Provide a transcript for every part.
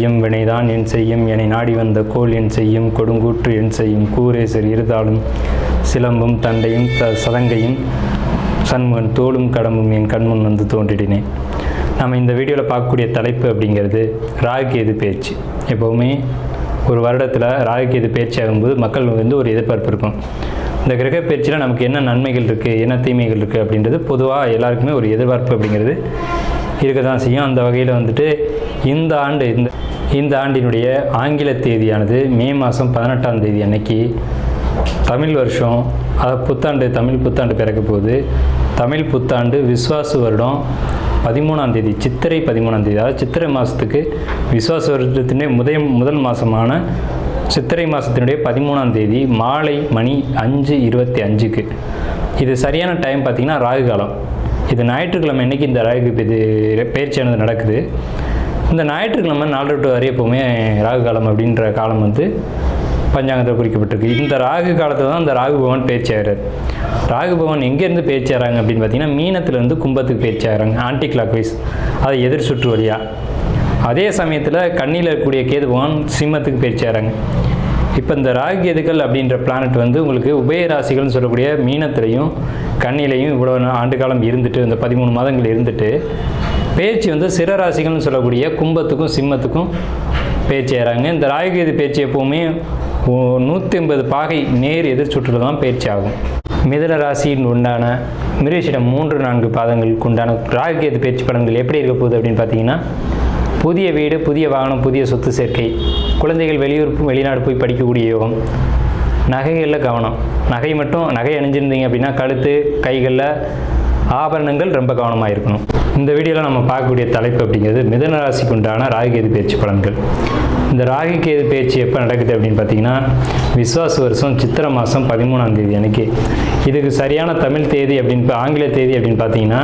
செய்யும் வினைதான் என் செய்யும் என்னை நாடி வந்த கோல் என் செய்யும் கொடுங்கூற்று என் செய்யும் கூரேசர் இருதாலும் சிலம்பும் தண்டையும் சதங்கையும் சண்முகன் தோளும் கடம்பும் என் கண்முன் வந்து தோன்றிடினேன். நம்ம இந்த வீடியோவில் பார்க்கக்கூடிய தலைப்பு அப்படிங்கிறது ராகுகேது பேச்சு. எப்போவுமே ஒரு வருடத்தில் ராகுகேது பேச்சு ஆகும்போது மக்கள் வந்து ஒரு எதிர்பார்ப்பு இருக்கும். இந்த கிரக பயிற்சியில் நமக்கு என்ன நன்மைகள் இருக்குது, என்ன தீமைகள் இருக்குது அப்படின்றது பொதுவாக எல்லாருக்குமே ஒரு எதிர்பார்ப்பு அப்படிங்கிறது இருக்க தான் செய்யும். அந்த வகையில் வந்துட்டு இந்த ஆண்டினுடைய ஆங்கில தேதியானது மே மாதம் 18ஆம் தேதி அன்னைக்கு தமிழ் வருஷம், அதாவது புத்தாண்டு, தமிழ் புத்தாண்டு பிறக்க போகுது. தமிழ் புத்தாண்டு விஸ்வாசு வருடம் 13ஆம் தேதி, சித்திரை 13ஆம் தேதி, அதாவது சித்திரை மாதத்துக்கு விஸ்வாச வருடத்தினுடைய முதல் மாதமான சித்திரை மாதத்தினுடைய 13ஆம் தேதி மாலை மணி 5:25க்கு. இது சரியான டைம் பார்த்திங்கன்னா ராகு காலம். இது ஞாயிற்றுக்கிழமை அன்றைக்கி இந்த ராகு பயிற்சியானது நடக்குது. இந்த ஞாயிற்றுக்கிழமை 4 to 6 எப்போவுமே ராகு காலம் அப்படின்ற காலம் வந்து பஞ்சாங்கத்தில் குறிக்கப்பட்டிருக்கு. இந்த ராகு காலத்தில் தான் இந்த ராகு பகவான் பயிற்சி ஆகிறார். ராகு பகவான் எங்கேருந்து பயிற்சி ஆகிறாங்க அப்படின்னு பார்த்தீங்கன்னா மீனத்துலேருந்து கும்பத்துக்கு பயிற்சி ஆகிறாங்க, ஆன்டி கிளாக் வைஸ், அதை எதிர் சுற்று வழியாக. அதே சமயத்தில் கண்ணியில் இருக்கக்கூடிய கேது பகவான் சிம்மத்துக்கு பயிற்சி ஆகிறாங்க. இப்போ இந்த ராகு கேதுக்கள் அப்படின்ற பிளானட் வந்து உங்களுக்கு உபயராசிகள்னு சொல்லக்கூடிய மீனத்திலையும் கண்ணிலையும் இவ்வளோ ஆண்டு காலம் இருந்துட்டு, இந்த 13 மாதங்கள் இருந்துட்டு பேச்சு வந்து சிறராசிகள்னு சொல்லக்கூடிய கும்பத்துக்கும் சிம்மத்துக்கும் பேச்சு ஆகிறாங்க. இந்த ராகுகேது பேச்சு எப்போவுமே 180 பாகை நேர் எதிர் சுற்றில் தான் பயிற்சி ஆகும். மிதுன ராசியின் உண்டான மிருகஷிடம் 3-4 பாதங்களுக்கு உண்டான ராகுகேது பேச்சு பலன்கள் எப்படி இருக்க போகுது அப்படின்னு பார்த்தீங்கன்னா, புதிய வீடு, புதிய வாகனம், புதிய சொத்து சேர்க்கை, குழந்தைகள் வெளிநாடு போய் படிக்கக்கூடிய யோகம், நகைகளில் கவனம். நகை அணிஞ்சிருந்தீங்க அப்படின்னா கழுத்து, கைகளில் ஆபரணங்கள் ரொம்ப கவனமாக இருக்கணும். இந்த வீடியோவில் நம்ம பார்க்கக்கூடிய தலைப்பு அப்படிங்கிறது மிதுன ராசிக்கு உண்டான ராகுகேது பேச்சு பலன்கள். இந்த ராகுகேது பேச்சு எப்போ நடக்குது அப்படின்னு பார்த்தீங்கன்னா, விஸ்வாச வருஷம் சித்திரை மாதம் 13ஆம் தேதி அன்னைக்கு. இதுக்கு சரியான தமிழ் தேதி அப்படின்னு, ஆங்கில தேதி அப்படின்னு பார்த்தீங்கன்னா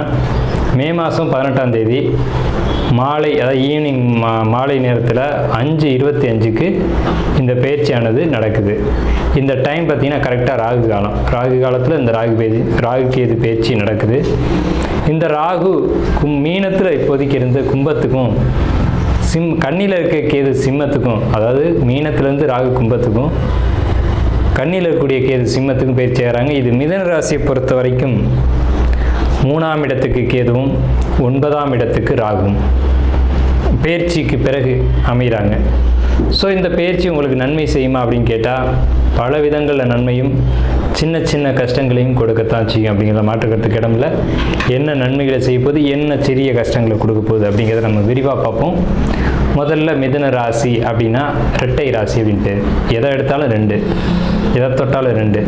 மே மாதம் 18ஆம் தேதி மாலை, அதாவது ஈவினிங் மாலை நேரத்தில் 5:25க்கு இந்த பயிற்சியானது நடக்குது. இந்த டைம் பார்த்திங்கன்னா கரெக்டாக ராகு காலம். ராகு காலத்தில் இந்த ராகுகேது பயிற்சி நடக்குது. இந்த ராகு மீனத்தில் இப்போதைக்கு இருந்து கும்பத்துக்கும் கண்ணியில் இருக்க கேது சிம்மத்துக்கும், அதாவது மீனத்திலேருந்து ராகு கும்பத்துக்கும் கண்ணியில் இருக்கக்கூடிய கேது சிம்மத்துக்கும் பயிற்சி ஆகிறாங்க. இது மிதுன ராசியை பொறுத்த வரைக்கும் 3ஆம் இடத்துக்கு கேதுவும் 9ஆம் இடத்துக்கு ராகுவும் பயிற்சிக்கு பிறகு அமைகிறாங்க. ஸோ இந்த பயிற்சி உங்களுக்கு நன்மை செய்யுமா அப்படின்னு கேட்டால் பல விதங்களில் நன்மையும் சின்ன சின்ன கஷ்டங்களையும் கொடுக்கத்தான் செய்யும். அப்படிங்கிற மாற்றுக்கிறதுக்கு இடமில்ல. என்ன நன்மைகளை செய்ய போகுது, என்ன சிறிய கஷ்டங்களை கொடுக்க போகுது அப்படிங்கிறத நம்ம விரிவாக பார்ப்போம். முதல்ல மிதுன ராசி அப்படின்னா இரட்டை ராசி அப்படின்ட்டு, எதை எடுத்தாலும் 2, எதை தொட்டாலும் 2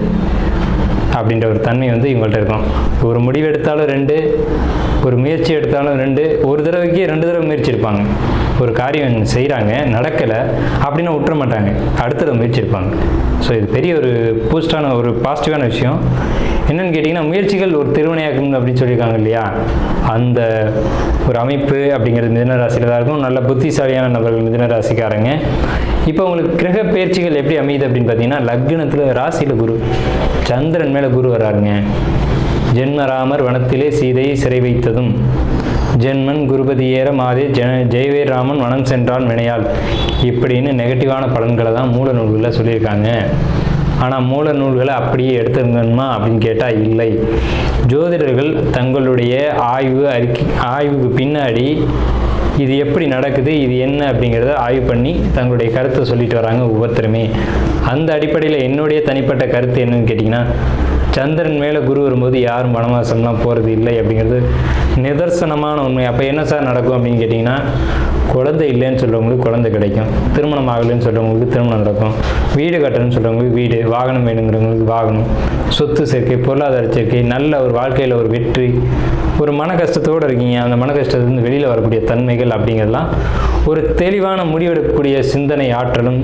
அப்படின்ற ஒரு தன்மை வந்து இவங்கள்ட்ட இருக்கும். ஒரு முடிவு எடுத்தாலும் 2, ஒரு முயற்சி எடுத்தாலும் 2, ஒரு தடவைக்கு 2 தடவை முயற்சி எடுப்பாங்க. ஒரு காரியம் செய்கிறாங்க, நடக்கலை அப்படின்னா விட்டுற மாட்டாங்க, அடுத்த தடவை முயற்சி எடுப்பாங்க. ஸோ இது பெரிய ஒரு பூஸ்டான ஒரு பாசிட்டிவான விஷயம். என்னென்னு கேட்டிங்கன்னா, முயற்சிகள் ஒரு திருவினையாக்கும் அப்படின்னு சொல்லியிருக்காங்க இல்லையா, அந்த ஒரு அமைப்பு அப்படிங்கிறது மிதுன ராசியில் தான் இருக்கும். நல்ல புத்திசாலியான நபர்கள் மிதுன ராசிக்காரங்க. இப்போ உங்களுக்கு கிரக பயிற்சிகள் எப்படி அமையுது அப்படின்னு பார்த்தீங்கன்னா, லக்னத்தில் ராசியில் குரு, சந்திரன் மேலே குரு வர்றாருங்க. ஜென்மராமர் வனத்திலே சீதையை சிறை வைத்ததும், ஜென்மன் குருபதி ஏற மாதே ஜெயவேர் ராமன் வனம் சென்றான் வினையால், இப்படின்னு நெகட்டிவான பலன்களை தான் மூல நூல்களில் சொல்லியிருக்காங்க. ஆனால் மூல நூல்களை அப்படியே எடுத்துக்கணுமா அப்படின்னு கேட்டால் இல்லை. ஜோதிடர்கள் தங்களுடைய ஆய்வுக்கு பின்னாடி இது எப்படி நடக்குது, இது என்ன அப்படிங்கிறத ஆய்வு பண்ணி தங்களுடைய கருத்தை சொல்லிட்டு வராங்க ஒவ்வொருத்தருமே. அந்த அடிப்படையில் என்னுடைய தனிப்பட்ட கருத்து என்னன்னு கேட்டிங்கன்னா, சந்திரன் மேலே குரு வரும்போது யாரும் வனவாசம்லாம் போகிறது இல்லை அப்படிங்கிறது நிதர்சனமான உண்மை. அப்போ என்ன சார் நடக்கும் அப்படின்னு கேட்டிங்கன்னா, குழந்தை இல்லைன்னு சொல்கிறவங்களுக்கு குழந்தை கிடைக்கும், திருமணம் ஆகலைன்னு சொல்கிறவங்களுக்கு திருமணம் நடக்கும், வீடு கட்டணும்னு சொல்கிறவங்களுக்கு வீடு, வாகனம் வேணுங்கிறவங்களுக்கு வாகனம், சொத்து சேர்க்கை, பொருளாதார சேர்க்கை, நல்ல ஒரு வாழ்க்கையில் ஒரு வெற்றி, ஒரு மன கஷ்டத்தோடு இருக்கீங்க, அந்த மன கஷ்டத்துலேருந்து வெளியில் வரக்கூடிய தன்மைகள் அப்படிங்கிறதுலாம் ஒரு தெளிவான முடிவெடுக்கக்கூடிய சிந்தனை ஆற்றலும்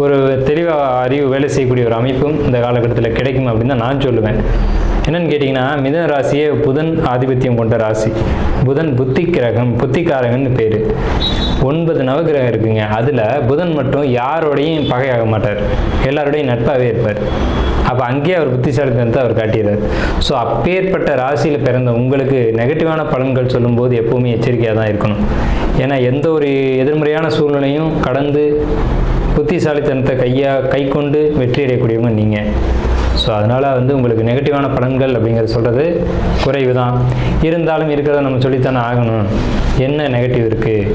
ஒரு தெளிவாக அறிவு வேலை செய்யக்கூடிய ஒரு அமைப்பும் இந்த காலகட்டத்தில் கிடைக்கும் அப்படின்னு தான் நான் சொல்லுவேன். என்னன்னு கேட்டிங்கன்னா, மிதுன ராசியே புதன் ஆதிபத்தியம் கொண்ட ராசி. புதன் புத்திக்காரகன்னு பேர். 9 நவகிரகம் இருக்குங்க. அதில் புதன் மட்டும் யாரோடையும் பகையாக மாட்டார், எல்லாரோடையும் நட்பாகவே இருப்பார். அப்போ அங்கேயே அவர் புத்திசாலித்தனத்தை அவர் காட்டிடுறார். ஸோ அப்பேற்பட்ட ராசியில் பிறந்த உங்களுக்கு நெகட்டிவான பலன்கள் சொல்லும்போது எப்போவுமே எச்சரிக்கையாக தான் இருக்கணும். ஏன்னா எந்த ஒரு எதிர்மறையான சூழ்நிலையும் கடந்து புத்திசாலித்தனத்தை கை கொண்டு வெற்றி அடையக்கூடியவங்க நீங்கள். ஸோ அதனால் உங்களுக்கு நெகட்டிவான பலன்கள் அப்படிங்கிறது சொல்கிறது குறைவு தான். இருந்தாலும் இருக்கிறத நம்ம சொல்லித்தானே ஆகணும். என்ன நெகட்டிவ் இருக்குது?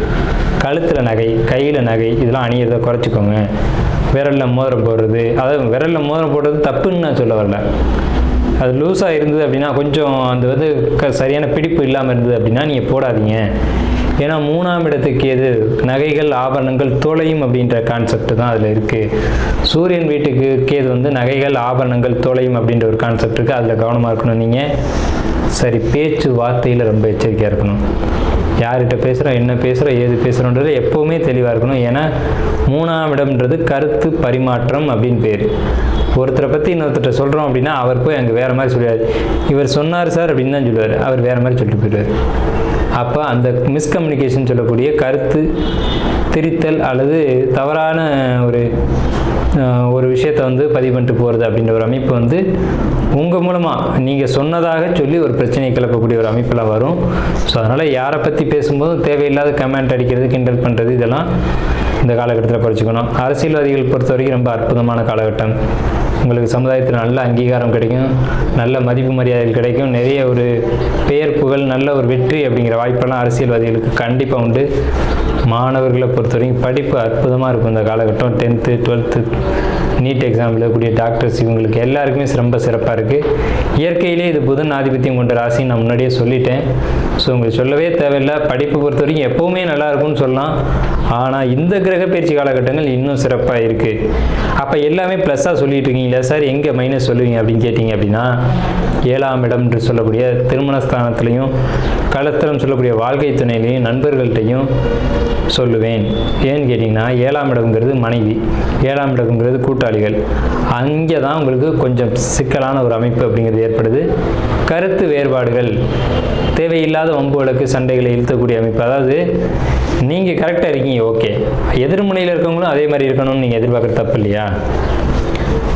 கழுத்தில் நகை, கையில் நகை, இதெல்லாம் அணியதை குறைச்சிக்கோங்க. விரலில் மோதிரம் போடுறது, அதாவது விரலில் மோதிரம் போடுறது தப்புன்னு நான் சொல்ல வரல. அது லூஸாக இருந்தது அப்படின்னா, கொஞ்சம் அந்த சரியான பிடிப்பு இல்லாமல் இருந்தது அப்படின்னா நீங்கள் போடாதீங்க. ஏன்னா 3ஆம் இடத்துக்கு எது நகைகள் ஆபரணங்கள் தோலையும் அப்படின்ற கான்செப்ட் தான் அதில் இருக்குது. சூரியன் வீட்டுக்கு கேது நகைகள் ஆபரணங்கள் தோலையும் அப்படின்ற ஒரு கான்செப்ட் இருக்குது. அதில் கவனமாக இருக்கணும். நீங்கள் சரி, பேச்சு வார்த்தையில் ரொம்ப எச்சரிக்கையாக இருக்கணும். யார்கிட்ட பேசுகிறோம், என்ன பேசுகிறோம், ஏது பேசுகிறோன்றது எப்போவுமே தெளிவாக இருக்கணும். ஏன்னா 3ஆம் இடம்ன்றது கருத்து பரிமாற்றம் அப்படின்னு பேர். ஒருத்தரை பற்றி இன்னொருத்தரை சொல்கிறோம் அப்படின்னா அவர் போய் அங்கே வேறு மாதிரி சொல்லுவார். இவர் சொன்னார் சார் அப்படின்னு தான் சொல்லுவார், அவர் வேறு மாதிரி சொல்லிட்டு போயிடுவார். அப்போ அந்த மிஸ்கம்யூனிகேஷன் சொல்லக்கூடிய கருத்து திரித்தல் அல்லது தவறான ஒரு விஷயத்தை பதிவு பண்ணிட்டு போகிறது அப்படின்ற ஒரு அமைப்பு உங்கள் மூலமாக நீங்கள் சொன்னதாக சொல்லி ஒரு பிரச்சனையை கிளப்பக்கூடிய ஒரு அமைப்பெல்லாம் வரும். ஸோ அதனால் யாரை பற்றி பேசும்போதும் தேவையில்லாத கமெண்ட் அடிக்கிறது, கிண்டல் பண்ணுறது, இதெல்லாம் இந்த காலகட்டத்தில் குறைச்சிக்கணும். அரசியல்வாதிகள் பொறுத்த வரைக்கும் ரொம்ப அற்புதமான காலகட்டம். உங்களுக்கு சமுதாயத்தில் நல்ல அங்கீகாரம் கிடைக்கும், நல்ல மதிப்பு மரியாதைகள் கிடைக்கும், நிறைய ஒரு பெயர் புகழ், நல்ல ஒரு வெற்றி அப்படிங்கிற வாய்ப்பெல்லாம் அரசியல்வாதிகளுக்கு கண்டிப்பாக உண்டு. மாணவர்களை பொறுத்த வரைக்கும் படிப்பு அற்புதமாக இருக்கும் இந்த காலகட்டம். 10th 12th நீட் எக்ஸாம் எழுதக்கூடிய டாக்டர்ஸ் இவங்களுக்கு எல்லாருக்குமே ரொம்ப சிறப்பாக இருக்குது. இயற்கையிலே இது புதன் ஆதிபத்தியம் கொண்ட ராசின்னு நான் முன்னாடியே சொல்லிட்டேன். ஸோ உங்களுக்கு சொல்லவே தேவையில்லை. படிப்பு பொறுத்த வரைக்கும் எப்போவுமே நல்லா இருக்கும்னு சொல்லலாம். ஆனால் இந்த கிரக பயிற்சி காலகட்டங்கள் இன்னும் சிறப்பாக இருக்குது. அப்போ எல்லாமே ப்ளஸ்ஸாக சொல்லிட்டு இருக்கீங்களா சார், எங்கே மைனஸ் சொல்லுவீங்க அப்படின்னு கேட்டிங்க அப்படின்னா, 7ஆம் இடம் என்று சொல்லக்கூடிய திருமணஸ்தானத்திலையும் களத்திலும் சொல்லக்கூடிய வாழ்க்கை துணையிலையும் நண்பர்கள்ட்டையும் சொல்லுவேன். ஏன்னு கேட்டிங்கன்னா 7ஆம் இடம்ங்கிறது மனைவி, 7ஆம் இடம்ங்கிறது கூட்டாளிகள். அங்கே தான் உங்களுக்கு கொஞ்சம் சிக்கலான ஒரு அமைப்பு அப்படிங்கிறது ஏற்படுது. கருத்து வேறுபாடுகள், தேவையில்லாத வம்புகளுக்கு சண்டைகளை இழுத்தக்கூடிய அமைப்பு. அதாவது நீங்கள் கரெக்டாக இருக்கீங்க, ஓகே, எதிர்முனையில் இருக்கவங்களும் அதே மாதிரி இருக்கணும்னு நீங்கள் எதிர்பார்க்குறது தப்பு இல்லையா?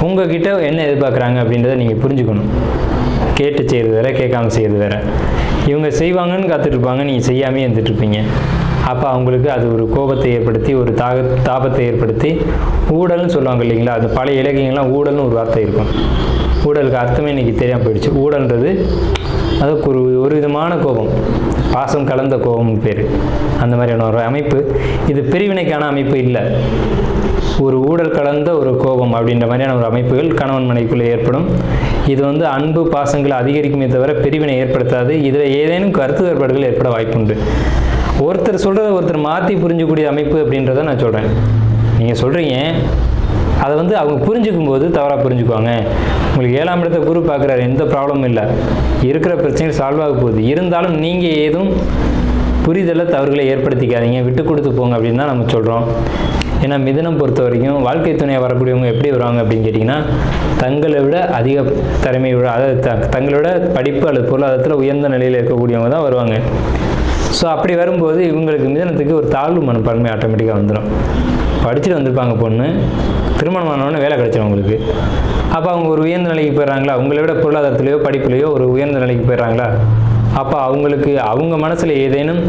உங்ககிட்ட என்ன எதிர்பார்க்குறாங்க அப்படின்றத நீங்கள் புரிஞ்சுக்கணும். கேட்டு செய்கிறது வேறு, கேட்காம செய்கிறது வேறு. இவங்க செய்வாங்கன்னு காத்துட்ருப்பாங்க, நீங்கள் செய்யாமே இருந்துட்டுருப்பீங்க. அப்போ அவங்களுக்கு அது ஒரு கோபத்தை ஏற்படுத்தி, ஒரு தாபத்தை ஏற்படுத்தி, ஊழல்னு சொல்லுவாங்க இல்லைங்களா? அது பழைய இலக்கியங்கள்லாம் ஊழல்னு ஒரு வார்த்தை இருக்கும். ஊழலுக்கு அர்த்தமே இன்றைக்கி தெரியாமல் போயிடுச்சு. ஊழல்ன்றது அதுக்கு ஒரு விதமான கோபம், பாசம் கலந்த கோபம் பேர். அந்த மாதிரியான ஒரு அமைப்பு. இது பிரிவினைக்கான அமைப்பு இல்லை, ஒரு ஊழல் கலந்த ஒரு கோபம் அப்படின்ற மாதிரியான ஒரு அமைப்புகள் கணவன் மனைவிக்குள்ளே ஏற்படும். இது அன்பு பாசங்களை அதிகரிக்குமே தவிர பிரிவினை ஏற்படுத்தாது. இதில் ஏதேனும் கருத்து வேறுபாடுகள் ஏற்பட வாய்ப்புண்டு. ஒருத்தர் சொல்கிறத ஒருத்தர் மாற்றி புரிஞ்சக்கூடிய அமைப்பு அப்படின்றத நான் சொல்கிறேன். நீங்கள் சொல்கிறீங்க, அதை அவங்க புரிஞ்சுக்கும் போது தவறாக புரிஞ்சுக்குவாங்க. உங்களுக்கு 7ஆம் இடத்தை குரு பார்க்குறாரு, எந்த ப்ராப்ளமும் இல்லை, இருக்கிற பிரச்சனைகள் சால்வ் ஆக போகுது. இருந்தாலும் நீங்கள் ஏதும் புரிதலை தவறுகளை ஏற்படுத்திக்காதீங்க, விட்டு கொடுத்து போங்க அப்படின்னு தான் நம்ம சொல்கிறோம். ஏன்னா மிதுனம் பொறுத்த வரைக்கும் வாழ்க்கை துணையாக வரக்கூடியவங்க எப்படி வருவாங்க அப்படின்னு கேட்டிங்கன்னா, தங்களை விட அதிக திறமையோட, அதாவது தங்களோட படிப்பு அல்லது பொருளாதாரத்தில் உயர்ந்த நிலையில் இருக்கக்கூடியவங்க தான் வருவாங்க. ஸோ அப்படி வரும்போது இவங்களுக்கு மிதனத்துக்கு ஒரு தாழ்வு மனப்பான்மை ஆட்டோமேட்டிக்காக வந்துடும். படிச்சுட்டு வந்திருப்பாங்க பொண்ணு, திருமணம் ஆனவொடனே வேலை கிடைச்சிடும் அவங்களுக்கு. அப்போ அவங்க ஒரு உயர்ந்த நிலைக்கு போயிடுறாங்களா, உங்களை விட பொருளாதாரத்துலையோ படிப்புலையோ ஒரு உயர்ந்த நிலைக்கு போயிடுறாங்களா? அப்போ அவங்களுக்கு அவங்க மனசில் ஏதேனும்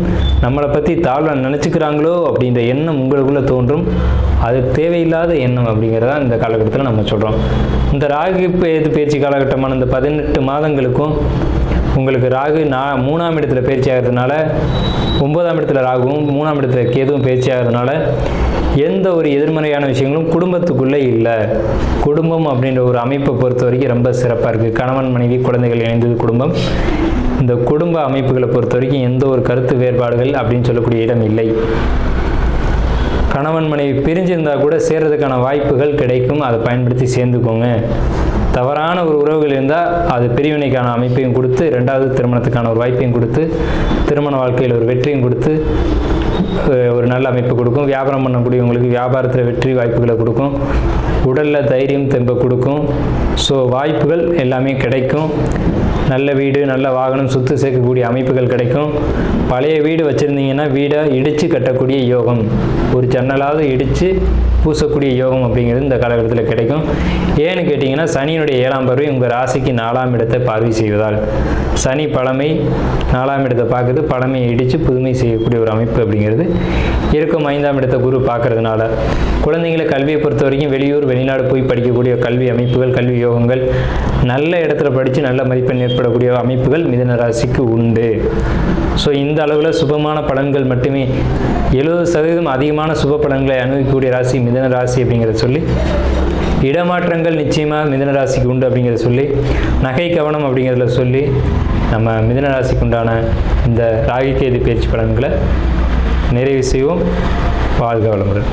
நம்மளை பற்றி தாழ்வாக நினச்சிக்கிறாங்களோ அப்படின்ற எண்ணம் உங்களுக்குள்ளே தோன்றும். அது தேவையில்லாத எண்ணம் அப்படிங்கிறதா இந்த காலகட்டத்தில் நம்ம சொல்கிறோம். இந்த ராகு பயிற்சி காலகட்டமான இந்த 18 மாதங்களுக்கும் உங்களுக்கு ராகு 3ஆம் இடத்துல பயிற்சி ஆகிறதுனால, 9ஆம் இடத்துல ராகுவும் 3ஆம் இடத்துல கேதுவும் பயிற்சி ஆகிறதுனால எந்த ஒரு எதிர்மறையான விஷயங்களும் குடும்பத்துக்குள்ளே இல்லை. குடும்பம் அப்படின்ற ஒரு அமைப்பை பொறுத்த வரைக்கும் ரொம்ப சிறப்பாக இருக்குது. கணவன் மனைவி குழந்தைகள் இணைந்தது குடும்பம். இந்த குடும்ப அமைப்புகளை பொறுத்த வரைக்கும் எந்த ஒரு கருத்து வேறுபாடுகள் அப்படின்னு சொல்லக்கூடிய இடம் இல்லை. கணவன் மனைவி பிரிஞ்சிருந்தால் கூட சேர்றதுக்கான வாய்ப்புகள் கிடைக்கும், அதை பயன்படுத்தி சேர்ந்துக்கோங்க. தவறான ஒரு உறவுகள் இருந்தால் அது பிரிவினைக்கான அமைப்பையும் கொடுத்து, 2வது திருமணத்துக்கான ஒரு வாய்ப்பையும் கொடுத்து, திருமண வாழ்க்கையில் ஒரு வெற்றியும் கொடுத்து ஒரு நல்ல அமைப்பு கொடுக்கும். வியாபாரம் பண்ணக்கூடியவங்களுக்கு வியாபாரத்தில் வெற்றி வாய்ப்புகளை கொடுக்கும். உடலில் தைரியம் தெம்ப கொடுக்கும். ஸோ வாய்ப்புகள் எல்லாமே கிடைக்கும். நல்ல வீடு, நல்ல வாகனம், சொத்து சேர்க்கக்கூடிய அமைப்புகள் கிடைக்கும். பழைய வீடு வச்சுருந்தீங்கன்னா வீடை இடித்து கட்டக்கூடிய யோகம், ஒரு ஜன்னலாவது இடித்து பூசக்கூடிய யோகம் அப்படிங்கிறது இந்த காலகட்டத்தில் கிடைக்கும். ஏன்னு கேட்டிங்கன்னா சனியினுடைய 7ஆம் பார்வை உங்கள் ராசிக்கு 4ஆம் இடத்தை பார்வை செய்வதால், சனி பழமை 4ஆம் இடத்தை பார்க்குது, பழமையை இடித்து புதுமை செய்யக்கூடிய ஒரு அமைப்பு அப்படிங்கிறது இருக்கும். 5ஆம் இடத்தை குரு பார்க்கறதுனால குழந்தைங்களை கல்வியை பொறுத்த வரைக்கும் வெளியூர் வெளிநாடு போய் படிக்கக்கூடிய கல்வி அமைப்புகள், கல்வி யோகங்கள், நல்ல இடத்துல படித்து நல்ல மதிப்பெண் ஏற்படக்கூடிய அமைப்புகள் மிதுன ராசிக்கு உண்டு. ஸோ இந்த அளவில் சுபமான பலன்கள் மட்டுமே, 70% அதிகமான சுப பலன்களை அனுபவிக்கக்கூடிய ராசி மிதுன ராசி அப்படிங்கிறத சொல்லி, இடமாற்றங்கள் நிச்சயமாக மிதுன ராசிக்கு உண்டு அப்படிங்கிறத சொல்லி, நகை கவனம் அப்படிங்கிறத சொல்லி நம்ம மிதுன ராசிக்கு உண்டான இந்த ராகு கேது பயிற்சி பலன்களை நிறைவு செய்வோம். வாழ்க வளமுடன்.